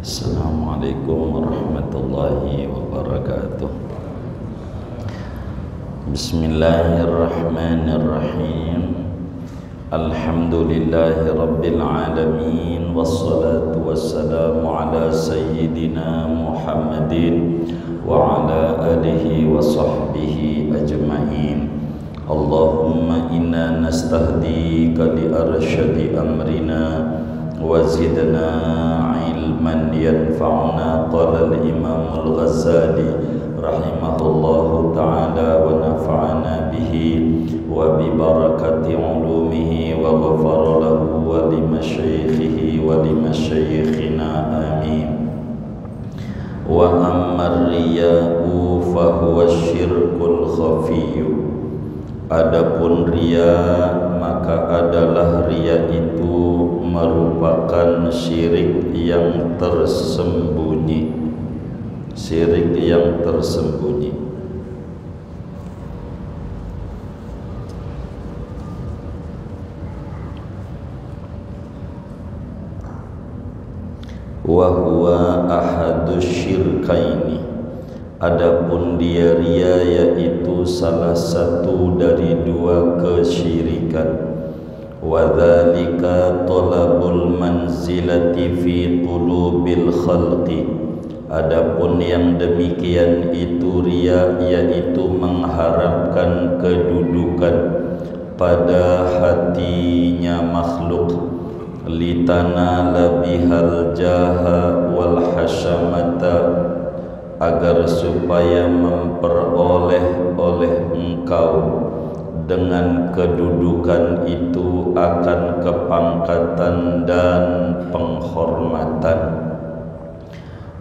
Assalamualaikum warahmatullahi wabarakatuh. Bismillahirrahmanirrahim. Alhamdulillahi rabbil alamin. Wassalatu wassalamu ala sayyidina Muhammadin wa ala alihi wa sahbihi ajma'in. Allahumma inna nastahdika li arsyadi amrina wa zidna ilman yanfa'una. Qala al-imam al-Ghazali rahimahullahu ta'ala wa nafa'ana bihi wa bi barakati ulumihi wa ghafara lahu wa li masyaikhihi wa li masyaikhina amin. Wa amma riya'u fa huwa syirkul khafiyyu. Adapun riya, maka adalah riya itu merupakan syirik yang tersembunyi. Syirik yang tersembunyi. Wa huwa ahadus syirkaini. Adapun dia riya yaitu salah satu dari dua kesyirikan. Wa dzalika talabul manzilati fi qulubil khalqi. Adapun yang demikian itu riya yaitu mengharapkan kedudukan pada hatinya makhluk, litanala bihal jaha wal hasyamata, agar supaya memperoleh oleh engkau dengan kedudukan itu akan kepangkatan dan penghormatan.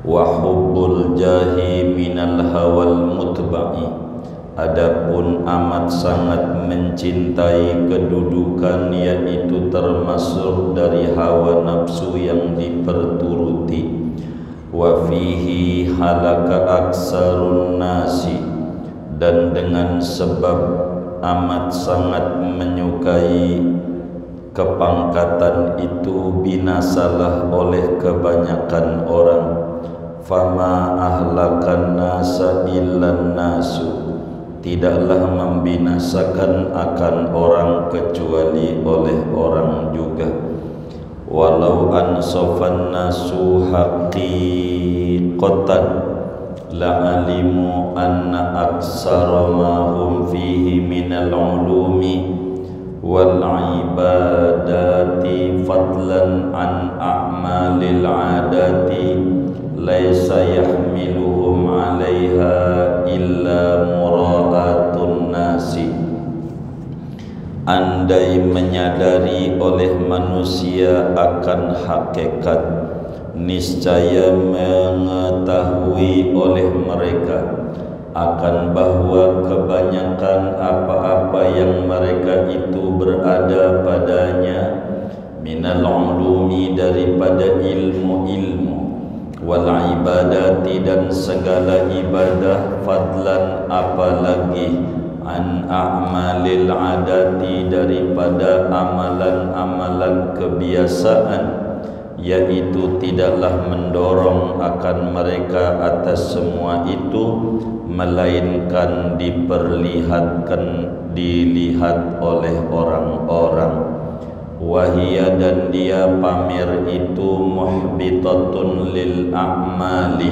Wa hubbul jahi minal hawal mutba'i. Adapun amat sangat mencintai kedudukan yaitu termasuk dari hawa nafsu yang diperturuti. Wa fihi halaka aksarun nasi. Dan dengan sebab amat sangat menyukai kepangkatan itu binasalah oleh kebanyakan orang. Fama ahlakan nasa illan nasu. Tidaklah membinasakan akan orang kecuali oleh orang juga. Walau ansofan nasu haqiqatan la'alimu anna aksara ma hum fihi minal ulumi wal ibadati fadlan an a'malil adati laysa yahmiluhum 'alaiha illa mura'atun nasi. Andai menyadari oleh manusia akan hakikat, niscaya mengetahui oleh mereka akan bahwa kebanyakan apa-apa yang mereka itu berada padanya minal ulumi, daripada ilmu-ilmu, wal ibadati, dan segala ibadah, fadlan, apalagi an a'malil adati, daripada amalan-amalan kebiasaan, yaitu tidaklah mendorong akan mereka atas semua itu, melainkan dilihat oleh orang-orang. Wahia, dan dia pamer itu muhbitatun lil a'mali,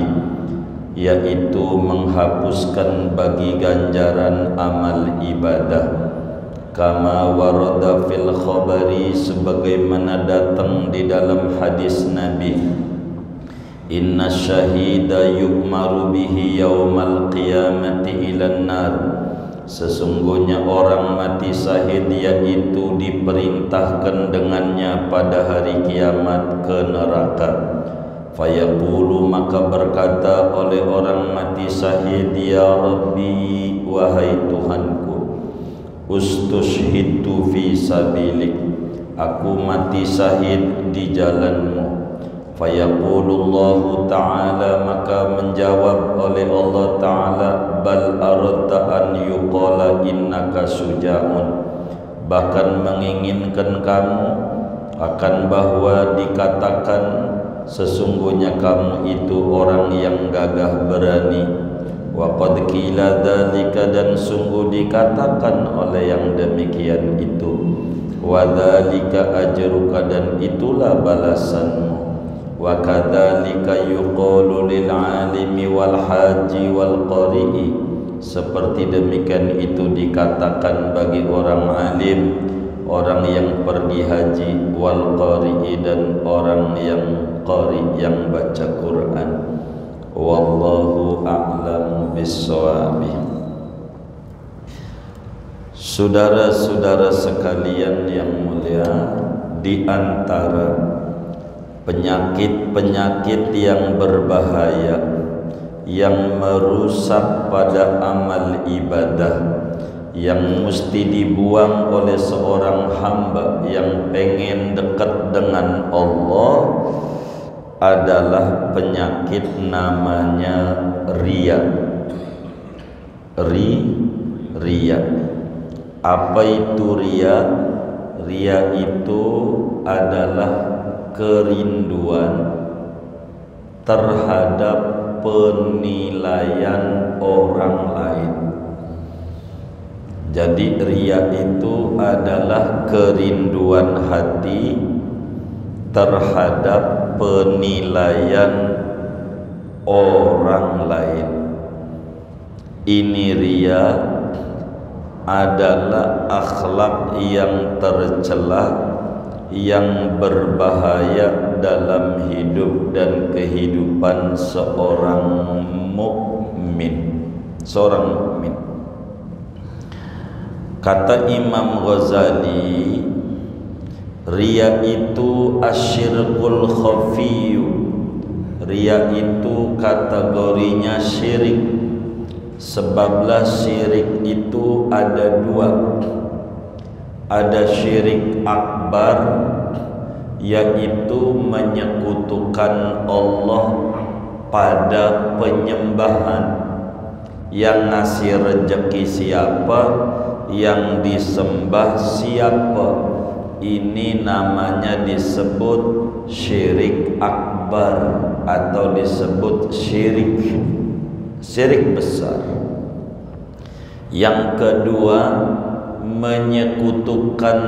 yaitu menghapuskan bagi ganjaran amal ibadah. Kama warada fil khabari, sebagaimana datang di dalam hadis Nabi, inna syahida yu'maru bihi yaumal qiyamati ilan nar. Sesungguhnya orang mati syahid yaitu diperintahkan dengannya pada hari kiamat ke neraka. Fayaqulu, maka berkata oleh orang mati syahid, ya Rabbi, wahai Tuhanku, ustushhidtu fi sabilik, aku mati syahid di jalanmu. Fayaqulullahu ta'ala, maka menjawab oleh Allah Ta'ala, bal aradta an yuqala innaka suja'un, bahkan menginginkan kamu akan bahwa dikatakan sesungguhnya kamu itu orang yang gagah berani. Wa qad qila dzalika, dan sungguh dikatakan oleh yang demikian itu. Wa dzalika ajruka, dan itulah balasanmu. Wa kadzalika yuqalu lil alimi wal haji wal qari'i, seperti demikian itu dikatakan bagi orang alim, orang yang pergi haji, wal qari'i, dan orang yang qari, yang baca Quran. Wallahu a'lamu bis-shawabi. Saudara-saudara sekalian yang mulia, di antara penyakit-penyakit yang berbahaya yang merusak pada amal ibadah, yang mesti dibuang oleh seorang hamba yang pengen dekat dengan Allah, adalah penyakit namanya riya. Riya. Apa itu riya? Riya itu adalah kerinduan terhadap penilaian orang lain. Jadi riya itu adalah kerinduan hati terhadap penilaian orang lain. Ini riya adalah akhlak yang tercela, yang berbahaya dalam hidup dan kehidupan seorang mukmin. Kata Imam Ghazali, riya itu asyirkul khafiyu. Riya itu kategorinya syirik. Sebablah syirik itu ada dua. Ada syirik akbar, yaitu menyekutukan Allah pada penyembahan. Yang ngasih rezeki siapa, yang disembah siapa, ini namanya disebut syirik akbar, atau disebut syirik besar. Yang kedua, menyekutukan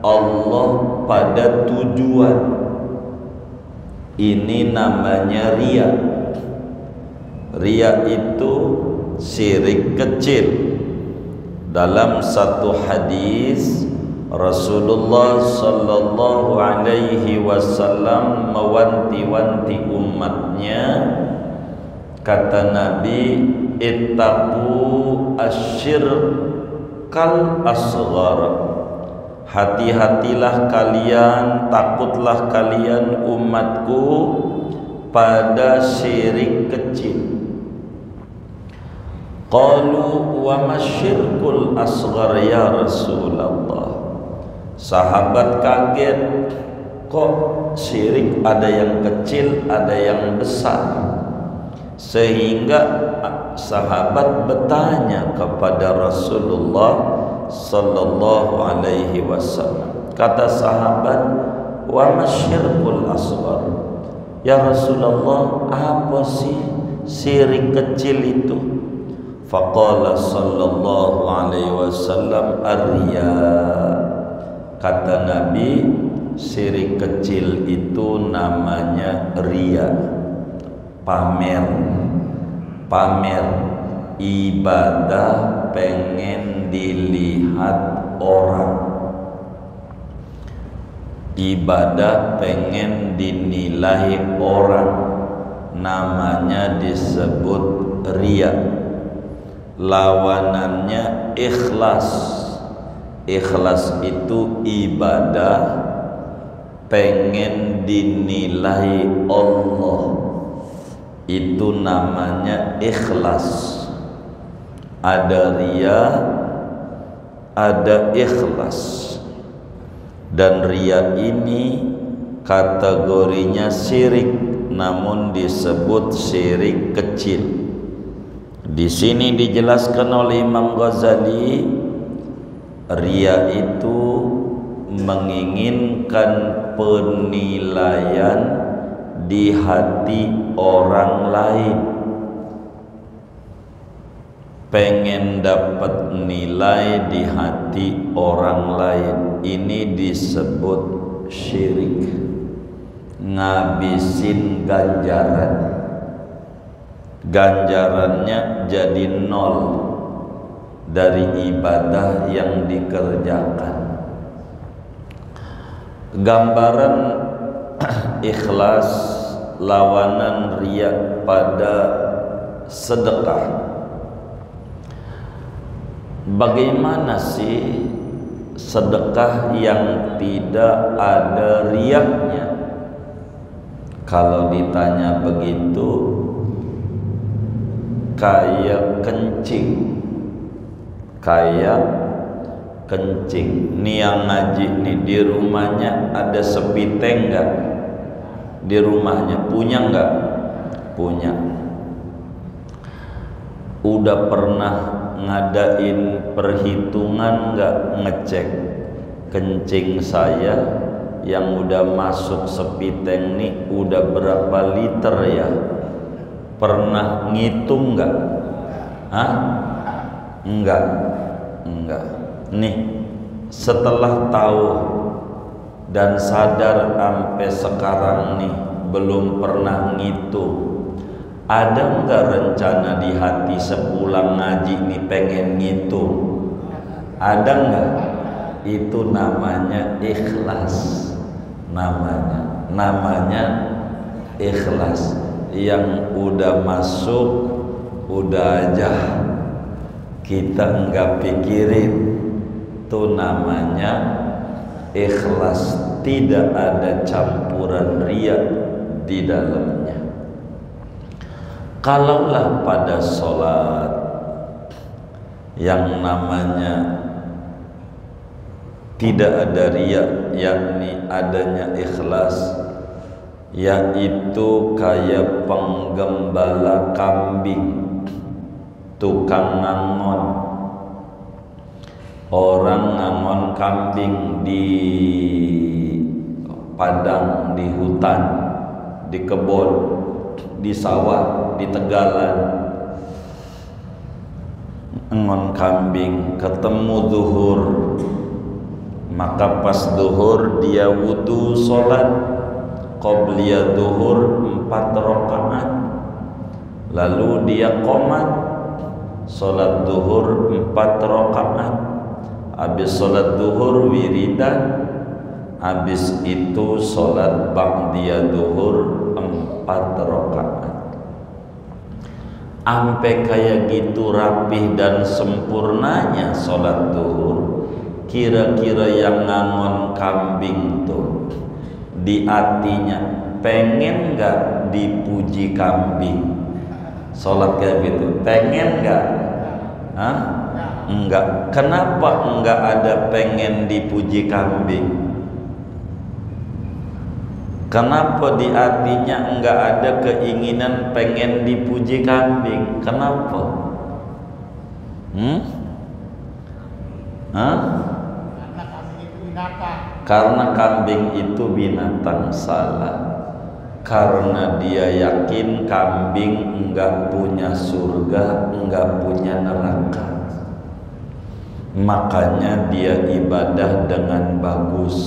Allah pada tujuan. Ini namanya riya. Riya itu syirik kecil. Dalam satu hadis, Rasulullah sallallahu alaihi wasallam mewanti-wanti umatnya. Kata Nabi, ittaqu asyirkal asghar. Hati-hatilah kalian, takutlah kalian umatku pada syirik kecil. Qalu wa masyirkul asghar ya Rasulullah. Sahabat kaget, kok syirik ada yang kecil, ada yang besar. Sehingga sahabat bertanya kepada Rasulullah sallallahu alaihi wasallam. Kata sahabat, wa masyirkul asghar. Ya Rasulullah, apa sih syirik kecil itu? Faqala sallallahu alaihi wasallam ar-riya. Kata Nabi, syirik kecil itu namanya riya. Pamer ibadah pengen dilihat orang, ibadah pengen dinilai orang, namanya disebut riya. Lawanannya ikhlas. Ikhlas itu ibadah pengen dinilai Allah, itu namanya ikhlas. Ada riya, ada ikhlas. Dan riya ini kategorinya syirik, namun disebut syirik kecil. Di sini dijelaskan oleh Imam Ghazali, riya itu menginginkan penilaian di hati orang lain, pengen dapat nilai di hati orang lain, ini disebut syirik, ngabisin ganjarannya jadi nol dari ibadah yang dikerjakan. Gambaran ikhlas lawanan riya pada sedekah. Bagaimana sih sedekah yang tidak ada riyanya? Kalau ditanya begitu, kayak kencing. Nih yang ngaji nih, di rumahnya ada sepiteng enggak? Di rumahnya punya enggak? Punya. Udah pernah ngadain perhitungan enggak, ngecek kencing saya yang udah masuk sepiteng nih udah berapa liter ya? Pernah ngitung enggak? Hah? Enggak. Nih, setelah tahu dan sadar sampai sekarang nih belum pernah ngitung, ada enggak rencana di hati sepulang ngaji nih pengen ngitung? Ada enggak? Itu namanya ikhlas. Namanya ikhlas. Yang udah masuk udah aja kita enggak pikirin, itu namanya ikhlas, tidak ada campuran riya di dalamnya. Kalaulah pada sholat yang namanya tidak ada riya, yakni adanya ikhlas, yaitu kayak penggembala kambing, tukang ngangon. Orang ngangon kambing di padang, di hutan, di kebun, di sawah, di tegalan. Ngangon kambing, ketemu zuhur, maka pas zuhur dia wudu sholat qobliyah zuhur 4 rakaat, lalu dia qomat sholat zuhur 4 rakaat. Habis sholat zuhur wiridan, habis itu sholat ba'diyah zuhur 4 rakaat. Ampe kayak gitu rapih dan sempurnanya sholat zuhur, kira-kira yang ngangon kambing tuh di hatinya pengen gak dipuji kambing? Sholat kayak gitu pengen gak? Hah? Enggak. Kenapa enggak ada pengen dipuji kambing? Kenapa di hatinya enggak ada keinginan pengen dipuji kambing? Kenapa? Karena kambing itu binatang. Salah. Karena dia yakin kambing enggak punya surga, enggak punya neraka. Makanya dia ibadah dengan bagus,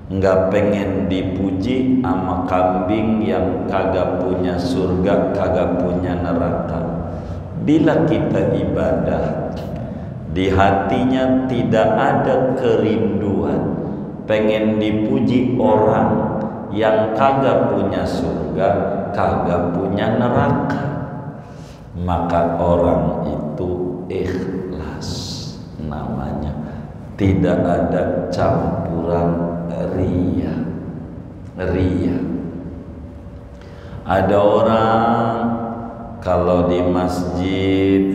nggak pengen dipuji sama kambing yang kagak punya surga, kagak punya neraka. Bila kita ibadah, di hatinya tidak ada kerinduan pengen dipuji orang yang kagak punya surga, kagak punya neraka, maka orang itu ikhlas. Namanya tidak ada campuran riya. Ada orang kalau di masjid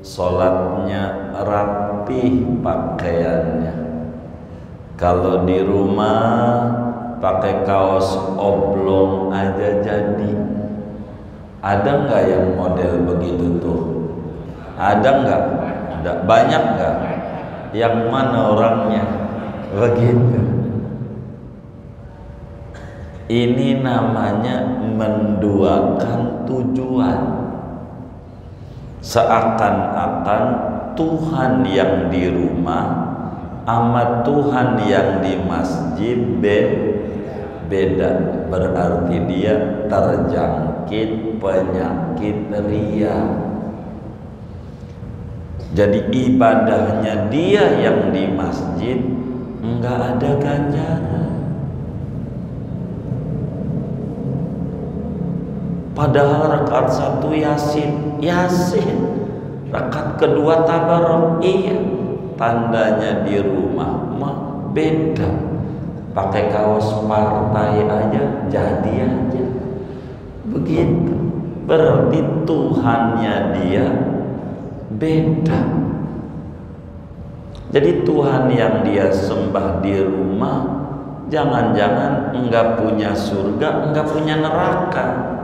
sholatnya rapih pakaiannya, kalau di rumah pakai kaos oblong aja jadi. Ada nggak yang model begitu tuh? Ada nggak? Banyak nggak? Yang mana orangnya begitu? Ini namanya menduakan tujuan. Seakan-akan Tuhan yang di rumah sama Tuhan yang di masjid beda. Berarti dia terjangkit penyakit ria. Jadi ibadahnya dia yang di masjid enggak ada ganjaran. Padahal rakaat 1 Yasin, rakaat kedua Tabarok, iya, tandanya di rumah mah beda. Pakai kaos partai aja jadi aja begitu. Berarti Tuhannya dia beda. Jadi Tuhan yang dia sembah di rumah jangan-jangan enggak punya surga, enggak punya neraka.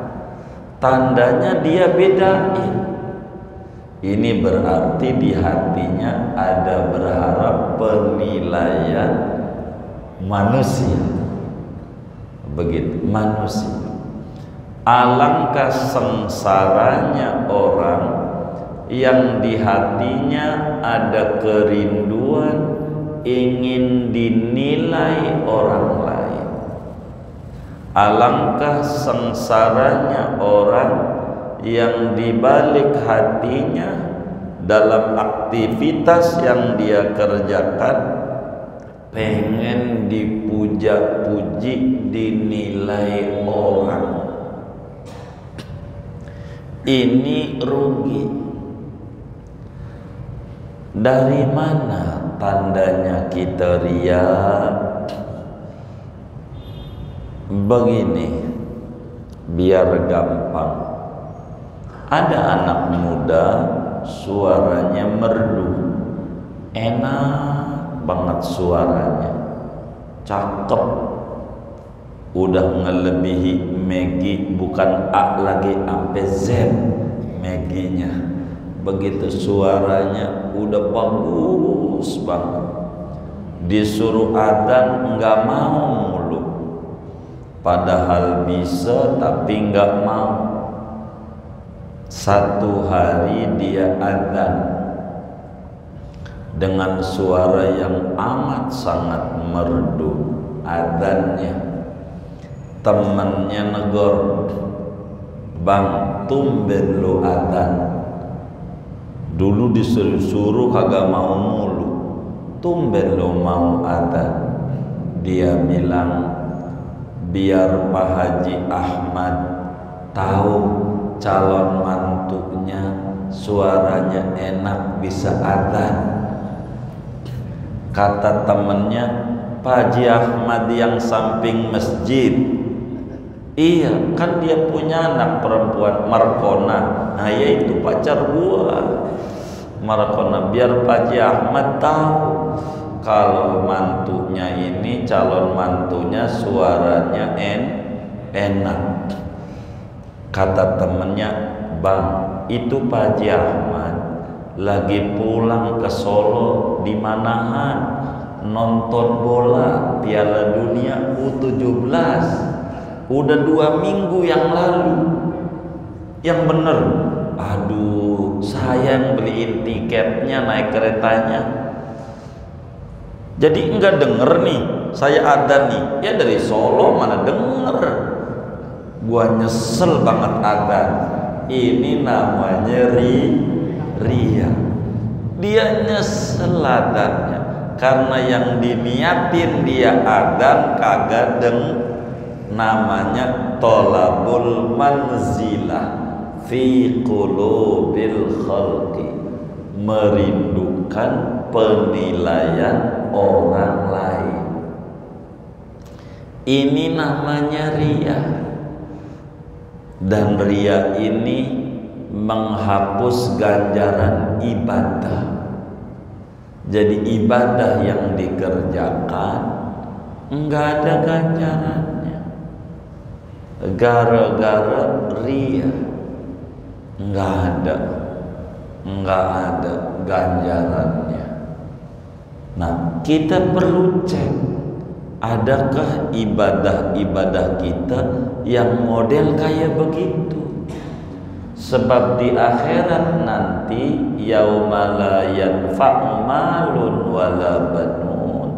Tandanya dia bedain. Ini berarti di hatinya ada berharap penilaian manusia. Begitu, manusia. Alangkah sengsaranya orang yang di hatinya ada kerinduan ingin dinilai orang lain. Alangkah sengsaranya orang yang dibalik hatinya dalam aktivitas yang dia kerjakan pengen dipuja-puji, dinilai orang. Ini rugi. Dari mana tandanya kita ria? Begini, biar gampang. Ada anak muda suaranya merdu, enak banget suaranya, cakep, udah ngelebihi Maggie, bukan A lagi sampai Z Maggie-nya. Begitu suaranya udah bagus banget, disuruh adzan nggak mau mulu, padahal bisa tapi nggak mau. Satu hari dia adzan dengan suara yang amat sangat merdu adzannya. Temannya negor, "Bang, tumben lu adzan. Dulu disuruh kagak mau mulu, tumben lu mau adzan." Dia bilang, "Biar Pak Haji Ahmad tahu calon mantunya suaranya enak bisa adzan." Kata temennya, "Pak Haji Ahmad yang samping masjid." Iya, kan dia punya anak perempuan, Markona. Nah, yaitu pacar gua, Markona. Biar Pak Haji Ahmad tahu kalau mantunya ini, calon mantunya suaranya enak. Kata temennya, "Bang, itu Pak Haji Ahmad lagi pulang ke Solo di Manahan nonton bola Piala Dunia U17. Udah 2 minggu yang lalu." Yang bener, aduh, saya yang beliin tiketnya, naik keretanya. Jadi enggak denger nih, saya adzan nih, ya dari Solo mana denger. Gua nyesel banget adzan. Ini namanya ria. Dia nyesel adzannya karena yang diniatin dia adzan kagak namanya tolabul manzilah fi qulubil khalqi, merindukan penilaian orang lain. Ini namanya ria. Dan ria ini menghapus ganjaran ibadah. Jadi ibadah yang dikerjakan enggak ada ganjarannya gara-gara ria. Enggak ada ganjarannya. Nah, kita perlu cek Adakah ibadah-ibadah kita yang model kayak begitu? Sebab di akhirat nanti yauma la yanfa'u malun wala banun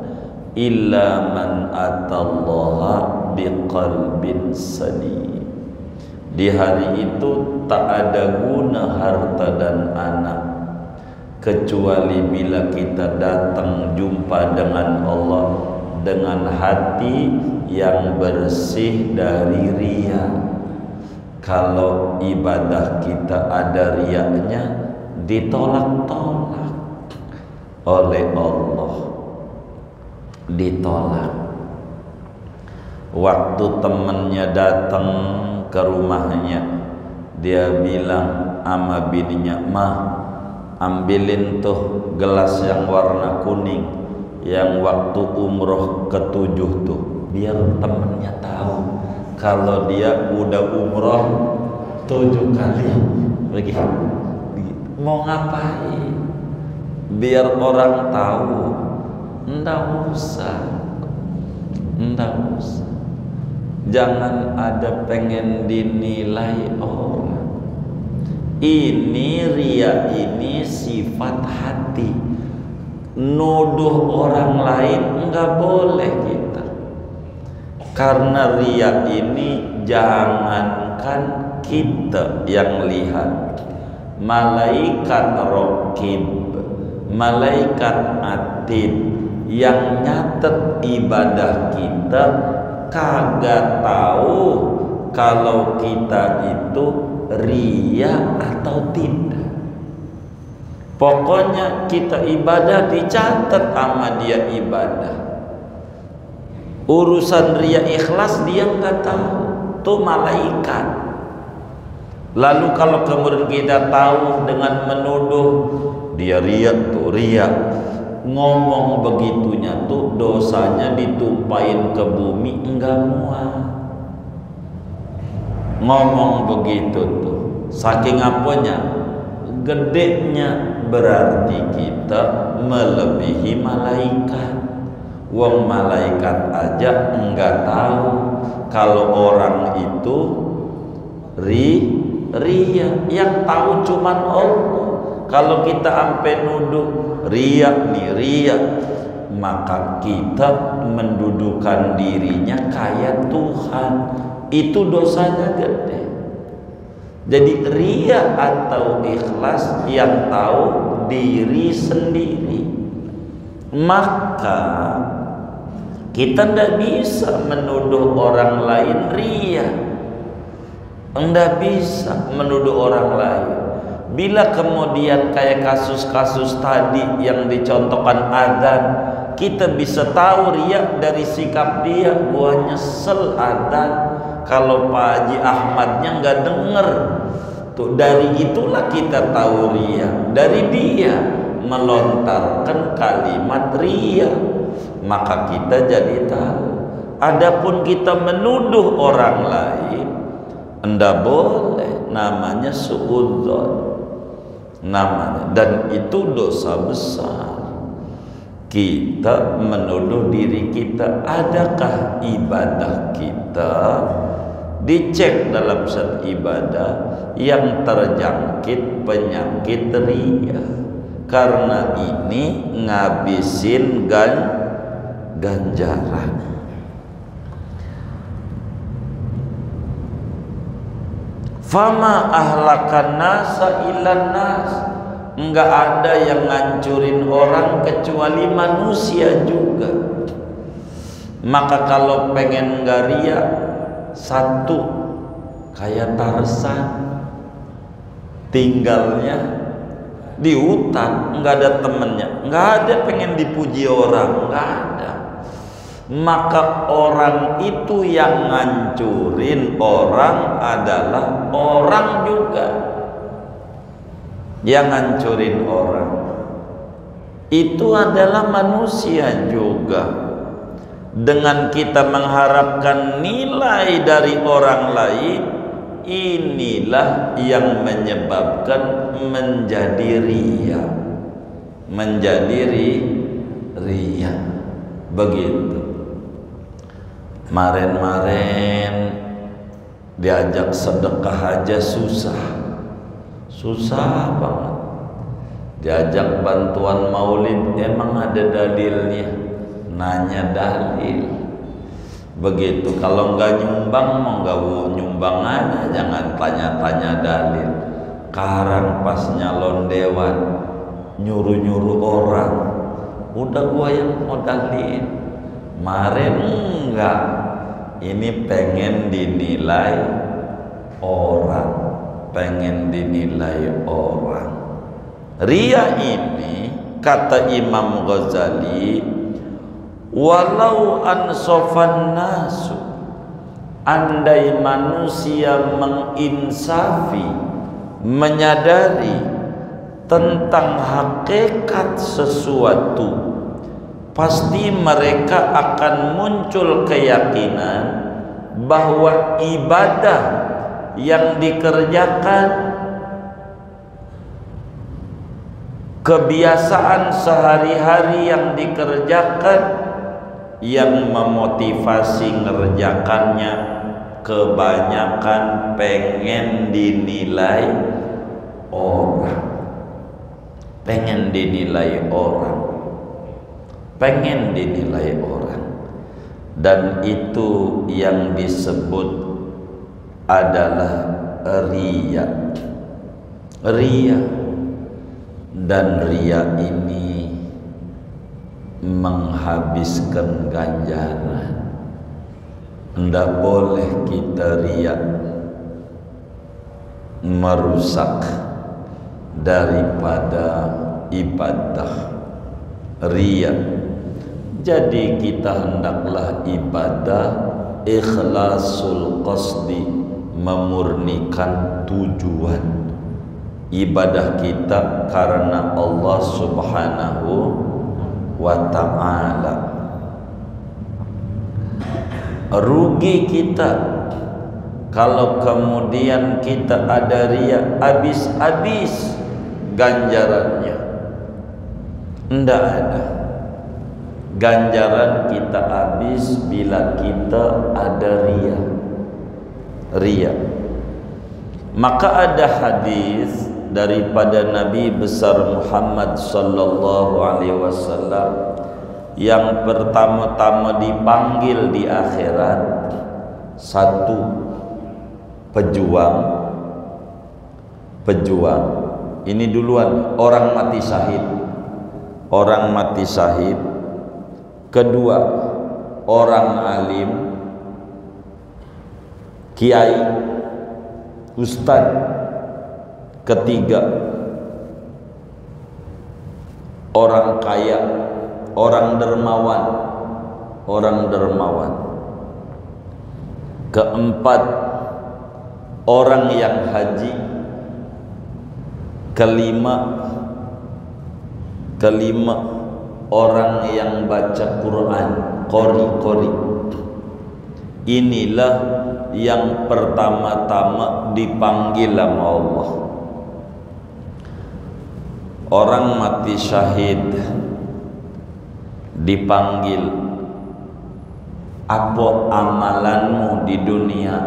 illa man atallaha biqalbin salim. Di hari itu tak ada guna harta dan anak kecuali bila kita datang jumpa dengan Allah dengan hati yang bersih dari riya. Kalau ibadah kita ada riyanya, ditolak-tolak oleh Allah, ditolak. Waktu temannya datang ke rumahnya, dia bilang sama bininya, "Mah, ambilin tuh gelas yang warna kuning yang waktu umroh ke-7 tuh, biar temennya tahu kalau dia udah umroh 7 kali." Begitu. Mau ngapain? Biar orang tahu. Nggak usah. Jangan ada pengen dinilai orang. Ini riya, ini sifat hati. Nuduh orang lain nggak boleh kita. Karena riya ini jangankan kita yang lihat, malaikat raqib, malaikat atid yang nyatet ibadah kita kagak tahu kalau kita itu riya atau tidak. Pokoknya kita ibadah dicatat sama dia ibadah. Urusan riya ikhlas dia nggak tahu, tuh malaikat. Lalu kalau kemudian kita tahu dengan menuduh dia riya, tuh riya, ngomong begitunya tuh dosanya ditumpahin ke bumi enggak muat. Ngomong begitu tuh saking apanya, gedenya, berarti kita melebihi malaikat. Wong malaikat aja enggak tahu kalau orang itu riya, yang tahu cuman Allah. Kalau kita sampai nuduh riya nih riya, maka kita mendudukan dirinya kayak Tuhan. Itu dosanya gede. Jadi riya atau ikhlas yang tahu diri sendiri. Maka kita tidak bisa menuduh orang lain riya, tidak bisa menuduh orang lain. Bila kemudian kayak kasus-kasus tadi yang dicontohkan adzan, kita bisa tahu riya dari sikap dia. Gua nyesel adzan kalau Pak Haji Ahmadnya nggak denger. Tuh dari itulah kita tahu riya, dari dia melontarkan kalimat riya, maka kita jadi tahu. Adapun kita menuduh orang lain, enggak boleh, namanya suudzon namanya, dan itu dosa besar. Kita menuduh diri kita. Adakah ibadah kita dicek dalam satu ibadah yang terjangkit penyakit riya? Karena ini ngabisin ganjaran. Fama ahlakan nasa ilan nas, enggak ada yang ngancurin orang kecuali manusia juga. Maka kalau pengen garia, satu kayak Tarsan, tinggalnya di hutan, enggak ada temennya, enggak ada pengen dipuji orang, enggak ada. Maka orang itu yang ngancurin orang adalah orang juga. Yang ngancurin orang itu adalah manusia juga. Dengan kita mengharapkan nilai dari orang lain, inilah yang menyebabkan menjadi riya, menjadi riya. Begitu. Maren-maren diajak sedekah aja susah banget. Diajak bantuan maulid emang ada dalilnya, nanya dalil. Begitu kalau nggak nyumbang mau nggak nyumbang aja, jangan tanya-tanya dalil. Sekarang pas nyalon dewan nyuruh-nyuruh orang, udah gua yang modalin. Maren enggak, ini pengen dinilai orang, pengen dinilai orang. Ria ini kata Imam Ghazali, walau ansofan nasu, andai manusia menginsafi, menyadari tentang hakikat sesuatu, pasti mereka akan muncul keyakinan bahwa ibadah yang dikerjakan, kebiasaan sehari-hari yang dikerjakan, yang memotivasi ngerjakannya kebanyakan pengen dinilai orang, pengen dinilai orang, pengen dinilai orang. Dan itu yang disebut adalah riya. Riya. Dan riya ini menghabiskan ganjaran. Tidak boleh kita riya, merusak daripada ibadah. Riya, jadi kita hendaklah ibadah ikhlasul qasdi, memurnikan tujuan ibadah kita karena Allah Subhanahu wa ta'ala. Rugi kita kalau kemudian kita ada riya, habis-habis ganjarannya. Tidak ada ganjaran kita habis bila kita ada riya. Riya. Maka ada hadis daripada Nabi besar Muhammad sallallahu alaihi wasallam yang pertama-tama dipanggil di akhirat, satu, pejuang. Ini duluan, orang mati syahid. Orang mati syahid. Kedua, orang alim, kiai, ustadz. Ketiga, orang kaya, orang dermawan. Keempat, orang yang haji. Kelima, orang yang baca Quran, qori. Inilah yang pertama-tama dipanggil sama Allah. Orang mati syahid dipanggil, apa amalanmu di dunia?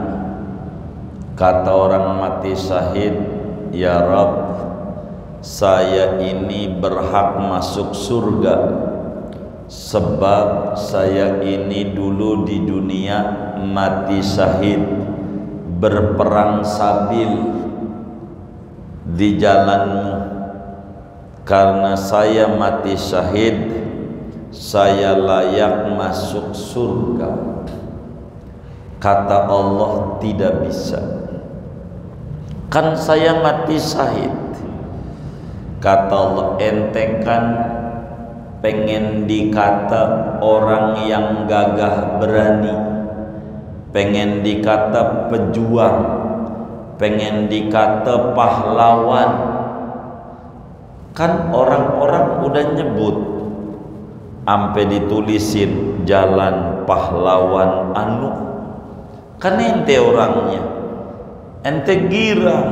Kata orang mati syahid, ya Rabb, saya ini berhak masuk surga sebab saya ini dulu di dunia mati syahid, berperang sabil di jalanmu. Karena saya mati syahid, saya layak masuk surga. Kata Allah, tidak bisa, kan saya mati syahid. Kata Allah, ente kan pengen dikata orang yang gagah berani, pengen dikata pejuang, pengen dikata pahlawan. Kan orang-orang udah nyebut, ampe ditulisin jalan pahlawan anu. Kan ente orangnya, ente girang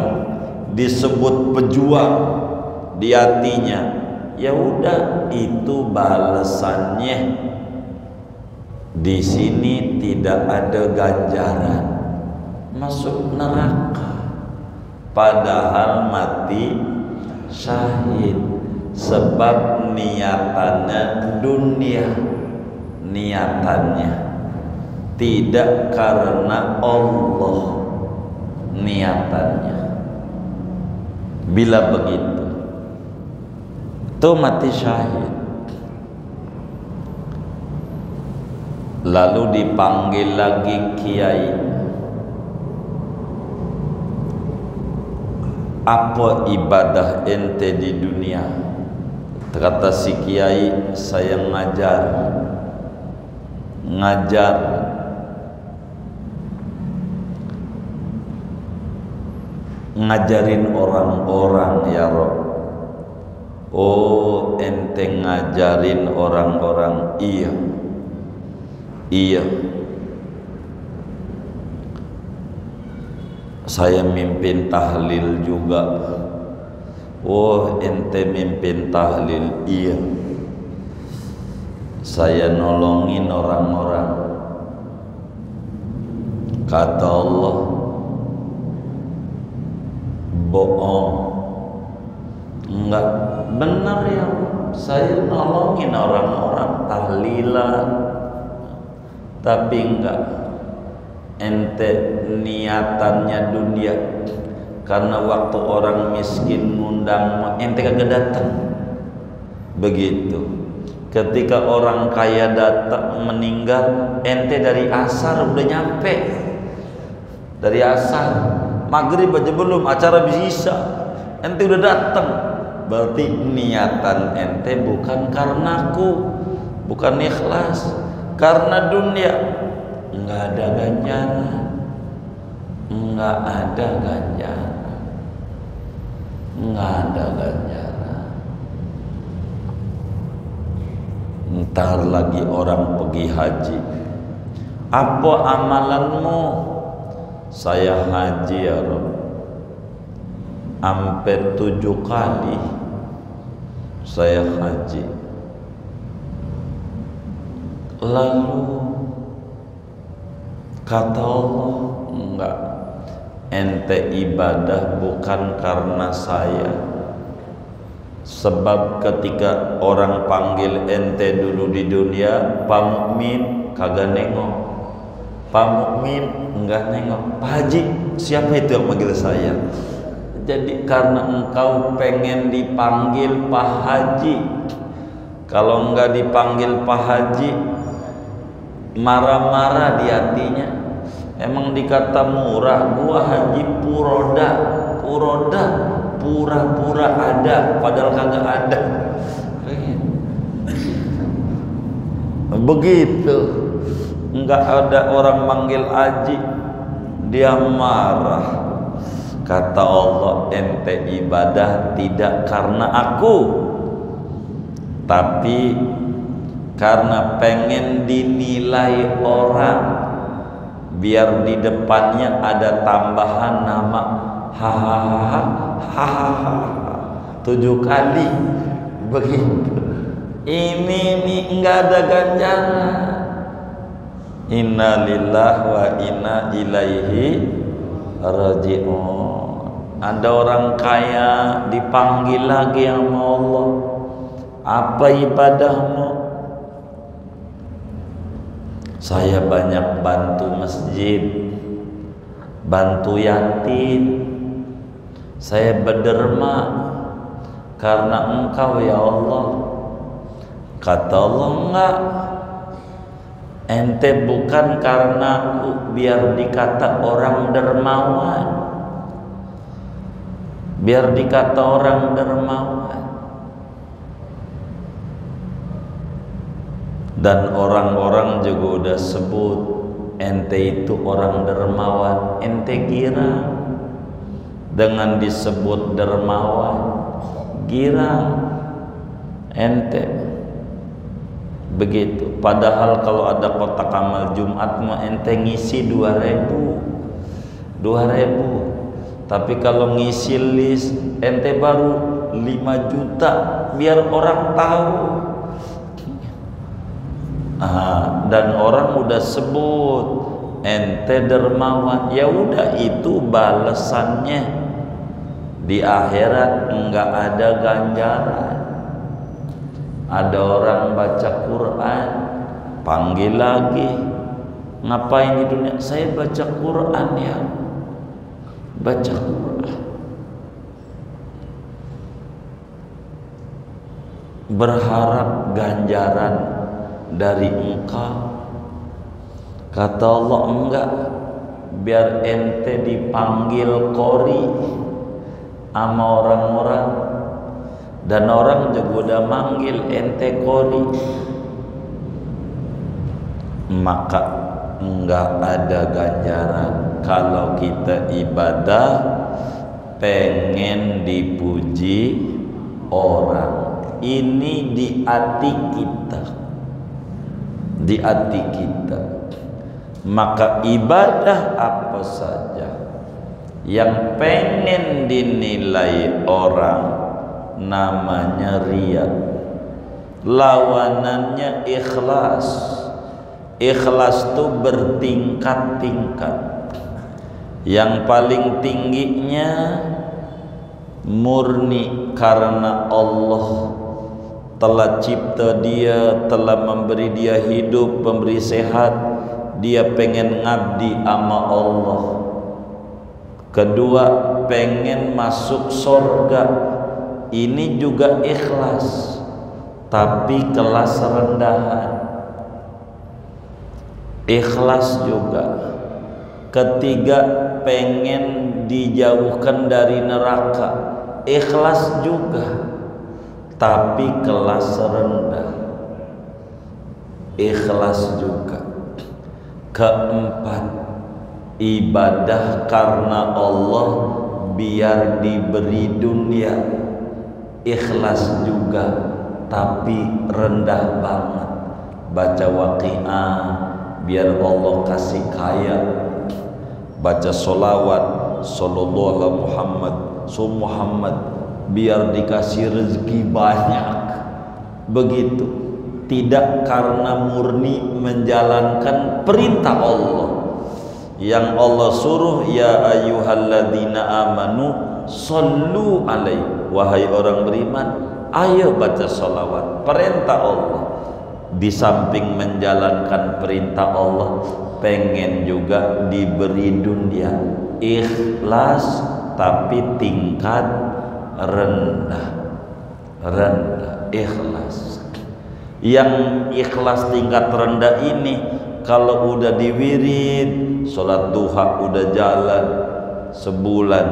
disebut pejuang di hatinya. Ya udah, itu balasannya. Di sini tidak ada ganjaran, masuk neraka. Padahal mati syahid, sebab niatannya dunia, niatannya tidak karena Allah, niatannya. Bila begitu, itu mati syahid. Lalu dipanggil lagi kiai. Apa ibadah ente di dunia? Kata si kiai, saya ngajar ngajarin orang-orang ya Rob. Oh, ente ngajarin orang-orang. Iya, saya mimpin tahlil juga. Oh, ente mimpin tahlil. Iya, saya nolongin orang-orang. Kata Allah, bohong. Enggak, benar ya, saya nolongin orang-orang tahlilan. Tapi enggak, ente niatannya dunia. Karena waktu orang miskin ngundang, ente kagak datang. Begitu. Ketika orang kaya datang meninggal, ente dari asar udah nyampe. Dari asar, maghrib aja belum, acara bisa, ente udah datang. Berarti niatan ente bukan karenaku, bukan ikhlas. Karena dunia, enggak ada ganjaran, enggak ada ganjaran, enggak ada ganjaran. Ntar lagi orang pergi haji, apa amalanmu? Saya haji ya Rob, sampai 7 kali saya haji. Lalu kata Allah, enggak, ente ibadah bukan karena saya. Sebab ketika orang panggil ente dulu di dunia, Pak Mukmin kagak nengok, Pak Mukmin enggak nengok, Pak Haji siapa itu yang manggil saya? Jadi karena engkau pengen dipanggil Pak Haji, kalau enggak dipanggil Pak Haji, marah-marah di hatinya. Emang dikata murah, gua haji puroda, pura-pura ada, padahal kagak ada. Begitu. Enggak ada orang manggil haji, dia marah. Kata Allah, ente ibadah tidak karena aku, tapi karena pengen dinilai orang, biar di depannya ada tambahan nama, hahaha, 7 kali. Begitu. Ini nih enggak ada ganjaran. Inna lillahi wa inna ilaihi raji'un. Ada orang kaya dipanggil lagi sama Allah, apa ibadahmu? Saya banyak bantu masjid, bantu yatim, saya berderma karena engkau ya Allah. Kata Allah, enggak, ente bukan karena aku biar dikata orang dermawan, biar dikata orang dermawan. Dan orang-orang juga udah sebut ente itu orang dermawan. Ente girang dengan disebut dermawan, girang ente. Begitu. Padahal kalau ada kotak amal Jumat mah ente ngisi 2.000. Tapi kalau ngisi list ente baru 5 juta biar orang tahu. Dan orang udah sebut ente dermawan, ya udah itu balasannya di akhirat, enggak ada ganjaran. Ada orang baca Quran, panggil lagi, ngapain di dunia? Saya baca Quran ya, baca Quran. Berharap ganjaran dari engkau. Kata Allah, enggak, biar ente dipanggil qori sama orang-orang, dan orang juga udah manggil ente qori, maka enggak ada ganjaran. Kalau kita ibadah pengen dipuji orang, ini di hati kita, di hati kita. Maka ibadah apa saja yang pengen dinilai orang namanya riya. Lawanannya ikhlas. Ikhlas itu bertingkat-tingkat. Yang paling tingginya murni karena Allah telah cipta dia, telah memberi dia hidup, memberi sehat, dia pengen ngabdi sama Allah. Kedua, pengen masuk surga, ini juga ikhlas, tapi kelas rendahan. Ikhlas juga. Ketiga, pengen dijauhkan dari neraka, ikhlas juga, tapi kelas rendah. Ikhlas juga. Keempat, ibadah karena Allah biar diberi dunia, ikhlas juga, tapi rendah banget. Baca Waqiah biar Allah kasih kaya, baca solawat sallallahu alaihi Muhammad biar dikasih rezeki banyak. Begitu. Tidak karena murni menjalankan perintah Allah yang Allah suruh, ya ayyuhalladzina amanu sallu alaihi, wahai orang beriman, ayo baca salawat. Perintah Allah. Di samping menjalankan perintah Allah, pengen juga diberi dunia. Ikhlas tapi tingkat rendah. Rendah, ikhlas. Yang ikhlas tingkat rendah ini, kalau udah diwirid, sholat duha udah jalan sebulan,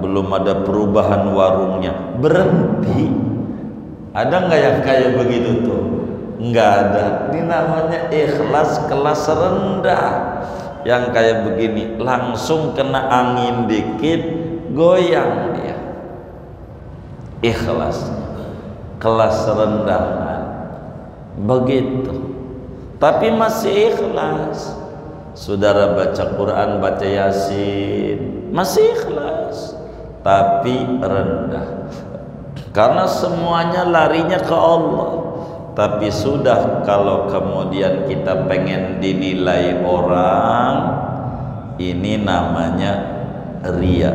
belum ada perubahan warungnya, berhenti. Ada nggak yang kayak begitu tuh? Nggak ada. Ini namanya ikhlas kelas rendah. Yang kayak begini langsung kena angin dikit goyang dia. Ikhlas kelas rendahan. Begitu. Tapi masih ikhlas. Saudara baca Quran, baca Yasin, masih ikhlas, tapi rendah. Karena semuanya larinya ke Allah. Tapi sudah, kalau kemudian kita pengen dinilai orang, ini namanya riya.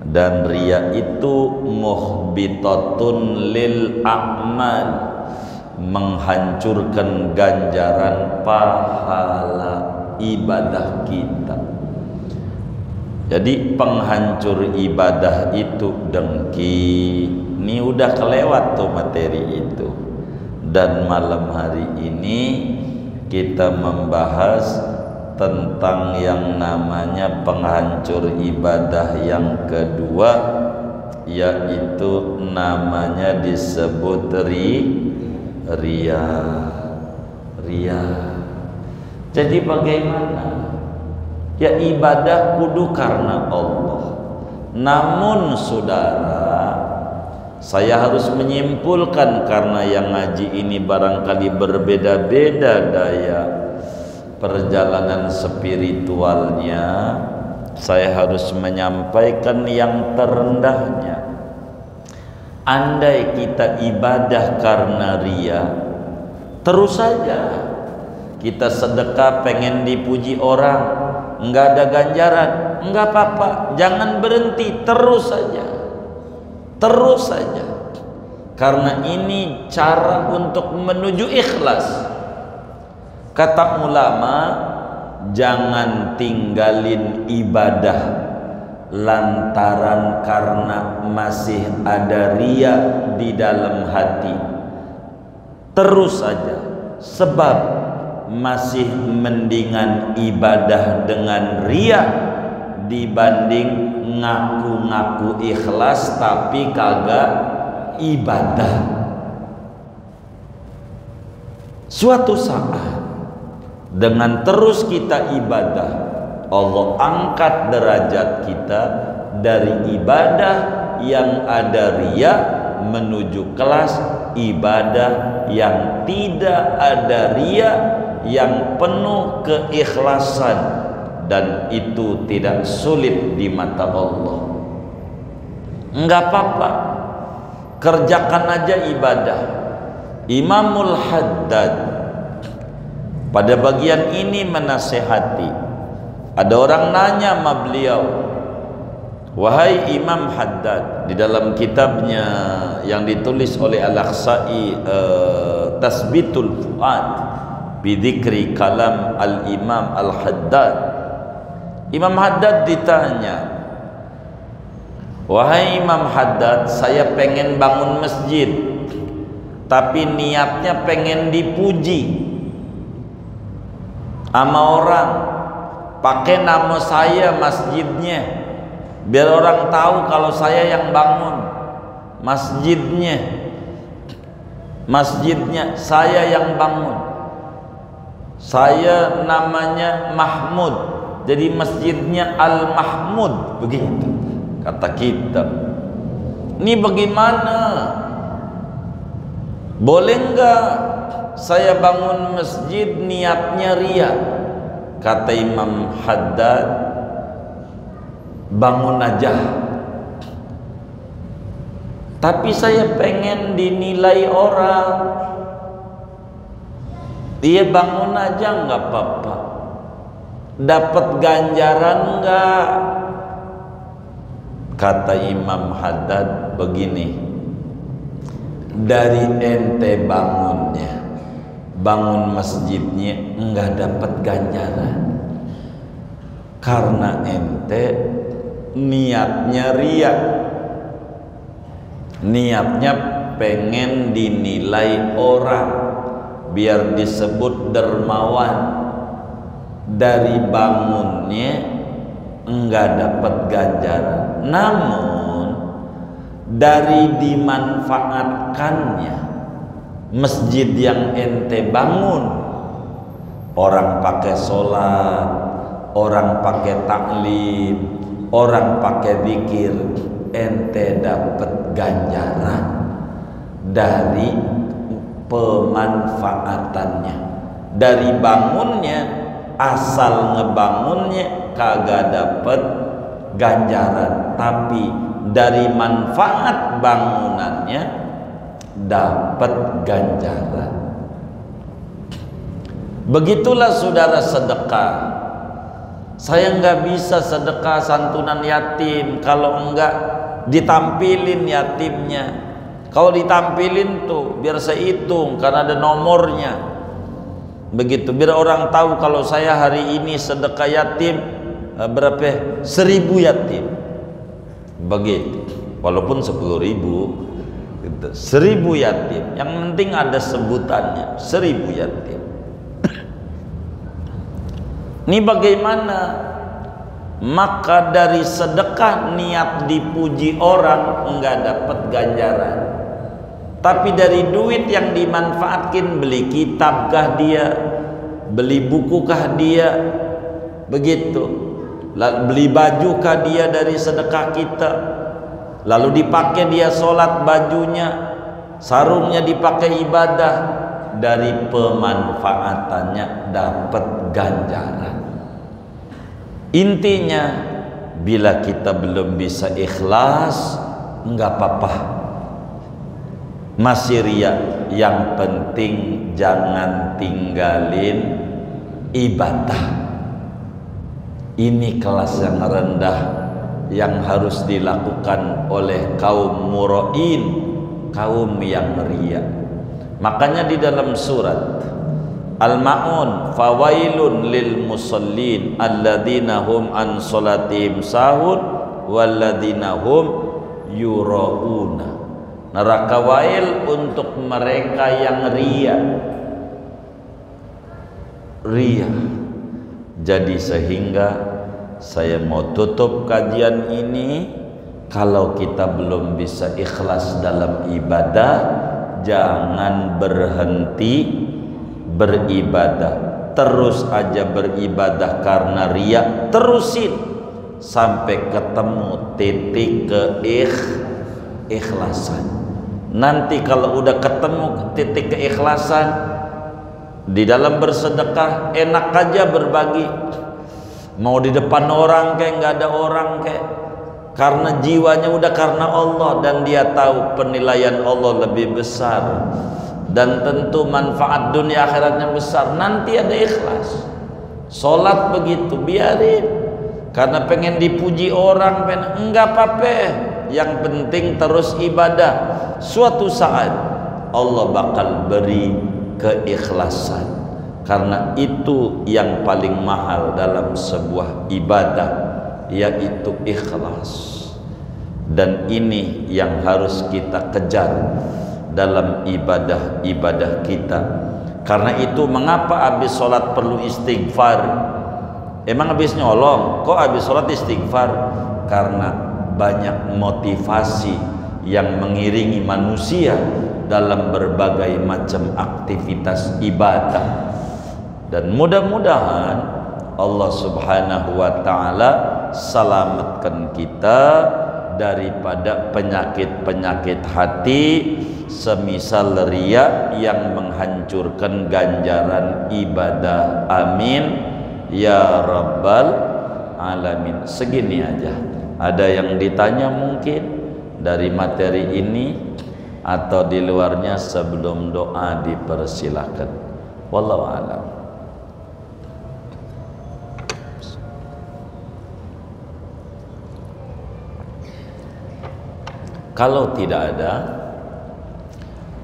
Dan riya itu muhbitatun lil a'mal, menghancurkan ganjaran pahala ibadah kita. Jadi penghancur ibadah itu dengki. Ini udah kelewat tuh materi itu. Dan malam hari ini kita membahas tentang yang namanya penghancur ibadah yang kedua, yaitu namanya disebut riya. Riya. Jadi bagaimana? Ya ibadah kudu karena Allah. Namun saudara, saya harus menyimpulkan, karena yang ngaji ini barangkali berbeda-beda daya perjalanan spiritualnya, saya harus menyampaikan yang terendahnya. Andai kita ibadah karena riya, terus saja. Kita sedekah pengen dipuji orang, enggak ada ganjaran, enggak apa-apa, jangan berhenti, terus saja. Terus saja. Karena ini cara untuk menuju ikhlas. Kata ulama, jangan tinggalin ibadah lantaran karena masih ada riya di dalam hati. Terus saja, sebab masih mendingan ibadah dengan riya dibanding ngaku-ngaku ikhlas tapi kagak ibadah. Suatu saat dengan terus kita ibadah, Allah angkat derajat kita dari ibadah yang ada riya menuju kelas ibadah yang tidak ada riya, yang penuh keikhlasan, dan itu tidak sulit di mata Allah. Enggak apa-apa, kerjakan aja ibadah. Imamul Haddad pada bagian ini menasehati. Ada orang nanya sama beliau, wahai Imam Haddad, di dalam kitabnya yang ditulis oleh Al-Aqsa'i, Tasbitul Fuad Bidikri Kalam Al-Imam Al-Haddad. Imam Haddad ditanya, wahai Imam Haddad, saya pengen bangun masjid tapi niatnya pengen dipuji sama orang, pakai nama saya masjidnya, biar orang tahu kalau saya yang bangun masjidnya saya yang bangun. Saya namanya Mahmud, jadi masjidnya Al-Mahmud, begitu kata kitab. Ini bagaimana? Boleh enggak saya bangun masjid niatnya riya? Kata Imam Haddad, bangun aja, tapi saya pengen dinilai orang. Dia bangun aja nggak apa-apa, dapat ganjaran nggak? Kata Imam Haddad begini, dari ente bangunnya, bangun masjidnya nggak dapat ganjaran karena ente niatnya riya, niatnya pengen dinilai orang biar disebut dermawan. Dari bangunnya enggak dapat ganjaran, namun dari dimanfaatkannya masjid yang ente bangun, orang pakai sholat, orang pakai taklim, orang pakai zikir, ente dapat ganjaran dari pemanfaatannya. Dari bangunnya, asal ngebangunnya kagak dapat ganjaran, tapi dari manfaat bangunannya dapat ganjaran. Begitulah saudara sedekah. Saya nggak bisa sedekah santunan yatim kalau enggak ditampilin yatimnya. Kalau ditampilin tuh biar saya hitung karena ada nomornya. Begitu, biar orang tahu kalau saya hari ini sedekah yatim berapa? 1000 yatim. Begitu. Walaupun 10.000 gitu. 1000 yatim. Yang penting ada sebutannya, 1000 yatim. Ini bagaimana? Maka dari sedekah niat dipuji orang enggak dapat ganjaran. Tapi dari duit yang dimanfaatkan, beli kitabkah dia, beli bukukah dia, begitu, beli bajukah dia dari sedekah kita, lalu dipakai dia sholat bajunya, sarungnya dipakai ibadah, dari pemanfaatannya dapat ganjaran. Intinya, bila kita belum bisa ikhlas, enggak apa-apa. masih ria, yang penting jangan tinggalin ibadah. Ini kelas yang rendah yang harus dilakukan oleh kaum murain, kaum yang ria. Makanya di dalam surat Al-Ma'un, fawailun lil musallin alladzina hum an salatihim sahun walladzina hum yurauna. Neraka wail untuk mereka yang ria. Jadi sehingga saya mau tutup kajian ini, kalau kita belum bisa ikhlas dalam ibadah, jangan berhenti beribadah. Terus aja beribadah karena ria, terusin sampai ketemu titik keikhlasan. Nanti kalau udah ketemu titik keikhlasan, di dalam bersedekah enak aja berbagi, mau di depan orang kayak nggak ada orang kayak, karena jiwanya udah karena Allah dan dia tahu penilaian Allah lebih besar dan tentu manfaat dunia akhiratnya besar. Nanti ada ikhlas. Sholat begitu, biarin, karena pengen dipuji orang, enggak apa-apa, yang penting terus ibadah. Suatu saat Allah bakal beri keikhlasan, karena itu yang paling mahal dalam sebuah ibadah, yaitu ikhlas. Dan ini yang harus kita kejar dalam ibadah-ibadah kita. Karena itu mengapa habis sholat perlu istighfar? Emang habis nyolong kok habis sholat istighfar? Karena banyak motivasi yang mengiringi manusia dalam berbagai macam aktivitas ibadah. Dan mudah-mudahan Allah Subhanahu wa ta'ala selamatkan kita daripada penyakit-penyakit hati semisal riya yang menghancurkan ganjaran ibadah. Amin ya rabbal alamin. Segini aja. Ada yang ditanya mungkin dari materi ini atau di luarnya? Sebelum doa dipersilakan. Wallahu a'lam. Kalau tidak ada,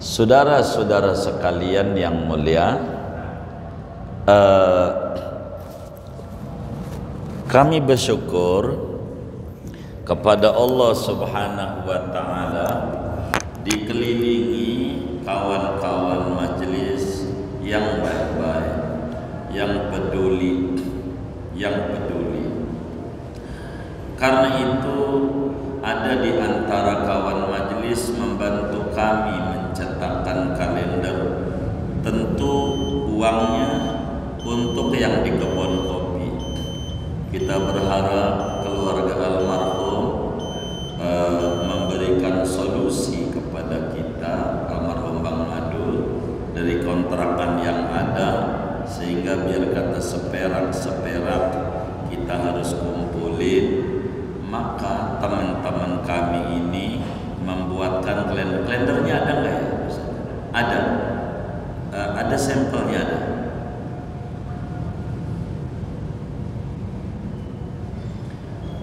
saudara-saudara sekalian yang mulia, kami bersyukur kepada Allah Subhanahu wa ta'ala dikelilingi kawan-kawan majelis yang baik-baik, yang peduli. Karena itu ada di antara kawan majelis membantu kami mencetakkan kalender. Tentu uangnya untuk yang di kebun kopi. Kita berharap keluarga almarhum memberikan solusi kepada kita, almarhum Bang Adul, dari kontrakan yang ada, sehingga biar kata seperak kita harus kumpulin. Maka teman-teman kami ini membuatkan kalendernya. Ada nggak ya? Ada sampelnya, ada.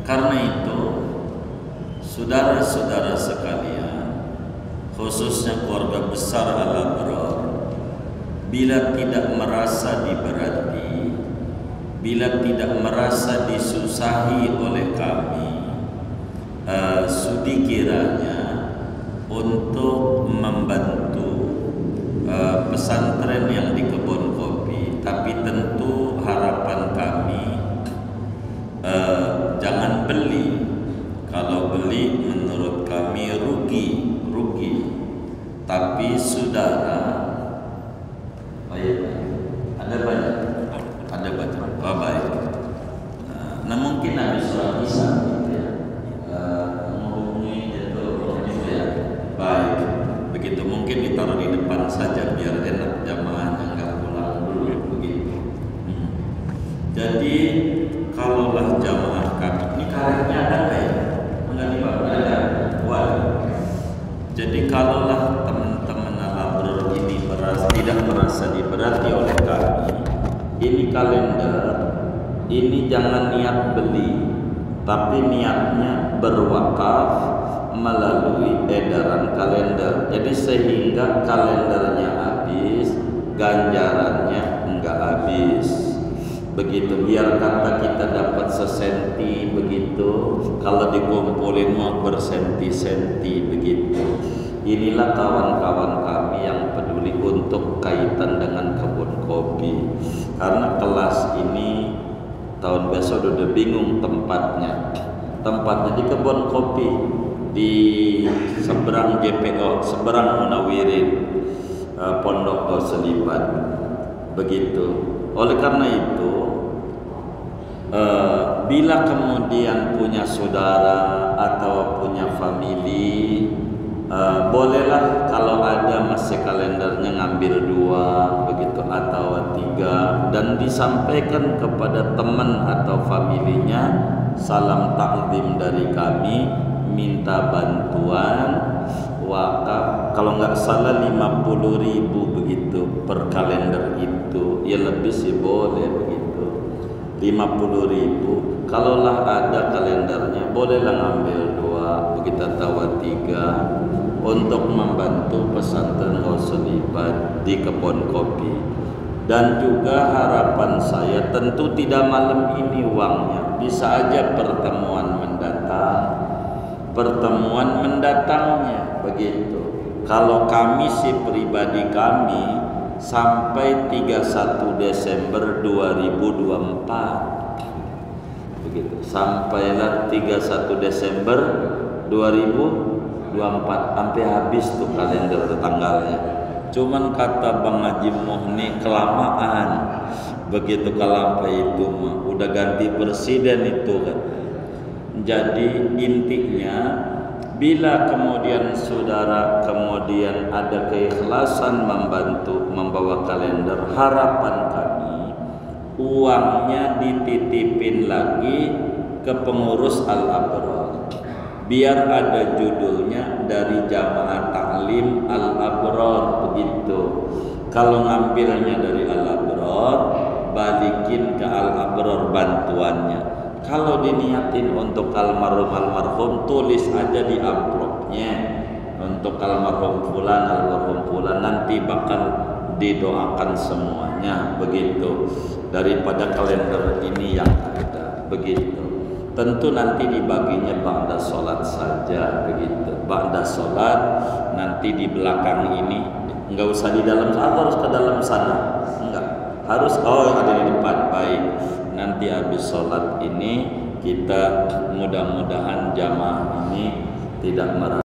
Karena itu saudara-saudara sekalian, khususnya keluarga besar Al-Abrar, bila tidak merasa diberati, bila tidak merasa disusahi oleh kami, sudi kiranya untuk membantu pesantren yang di kebun kopi. Tapi tentu harapan kami jangan beli. Kalau beli menurut kami rugi. Tapi saudara, ada banyak. Oh, baik. Nah mungkin habis sholat isya menghubungi ya. Baik, begitu mungkin ditaruh di depan saja biar enak jamaahnya nggak pulang dulu begitu. Jadi kalaulah jamaah kami ini karetnya ada nggak ya? Enggak di bawah ada. Wah. Jadi kalaulah teman-teman berarti oleh kami ini kalender ini jangan niat beli, tapi niatnya berwakaf melalui edaran kalender. Jadi sehingga kalendernya habis, ganjarannya enggak habis. Begitu, biar kata kita dapat sesenti begitu, kalau dikumpulin mau bersenti-senti begitu. Inilah kawan-kawan kami yang peduli untuk kaitan dengan kebun kopi. Karena kelas ini tahun besok udah bingung tempatnya. Tempatnya di kebun kopi di seberang JPO, seberang Munawirin, Pondok Selipan. Begitu. Oleh karena itu, bila kemudian punya saudara atau punya famili, bolehlah kalau ada masih kalendernya ngambil 2 begitu atau 3 dan disampaikan kepada teman atau familinya, salam takdim dari kami, minta bantuan wakaf, kalau nggak salah 50.000 begitu per kalender itu, ya lebih sih boleh begitu, 50.000. Kalaulah ada kalendernya bolehlah ngambil 2 begitu atau 3 untuk membantu pesantren Selipan di kebun kopi. Dan juga harapan saya tentu tidak malam ini uangnya, bisa aja pertemuan mendatangnya begitu. Kalau kami sih pribadi kami sampai 31 Desember 2024 begitu, sampailah 31 Desember 2024 sampai habis tuh kalender tanggalnya. Cuman kata Bang Haji Muhni kelamaan begitu, kalau apa itu mah udah ganti presiden itu kan. Jadi intinya, bila kemudian saudara kemudian ada keikhlasan membantu membawa kalender, harapan kami uangnya dititipin lagi ke pengurus Al-Abrar, biar ada judulnya dari Jamaah Taklim Al-Abrar begitu. Kalau ngambilnya dari Al-Abrar, balikin ke Al-Abrar bantuannya. Kalau diniatin untuk almarhum, tulis aja di amplopnya untuk almarhum fulan, nanti bakal didoakan semuanya begitu, daripada kalender ini yang ada begitu. Tentu nanti dibaginya ba'da sholat saja begitu, ba'da sholat nanti di belakang ini, enggak usah di dalam, harus ke dalam sana, enggak harus, ada di depan, baik. Nanti habis sholat ini kita mudah-mudahan jamaah ini tidak merasa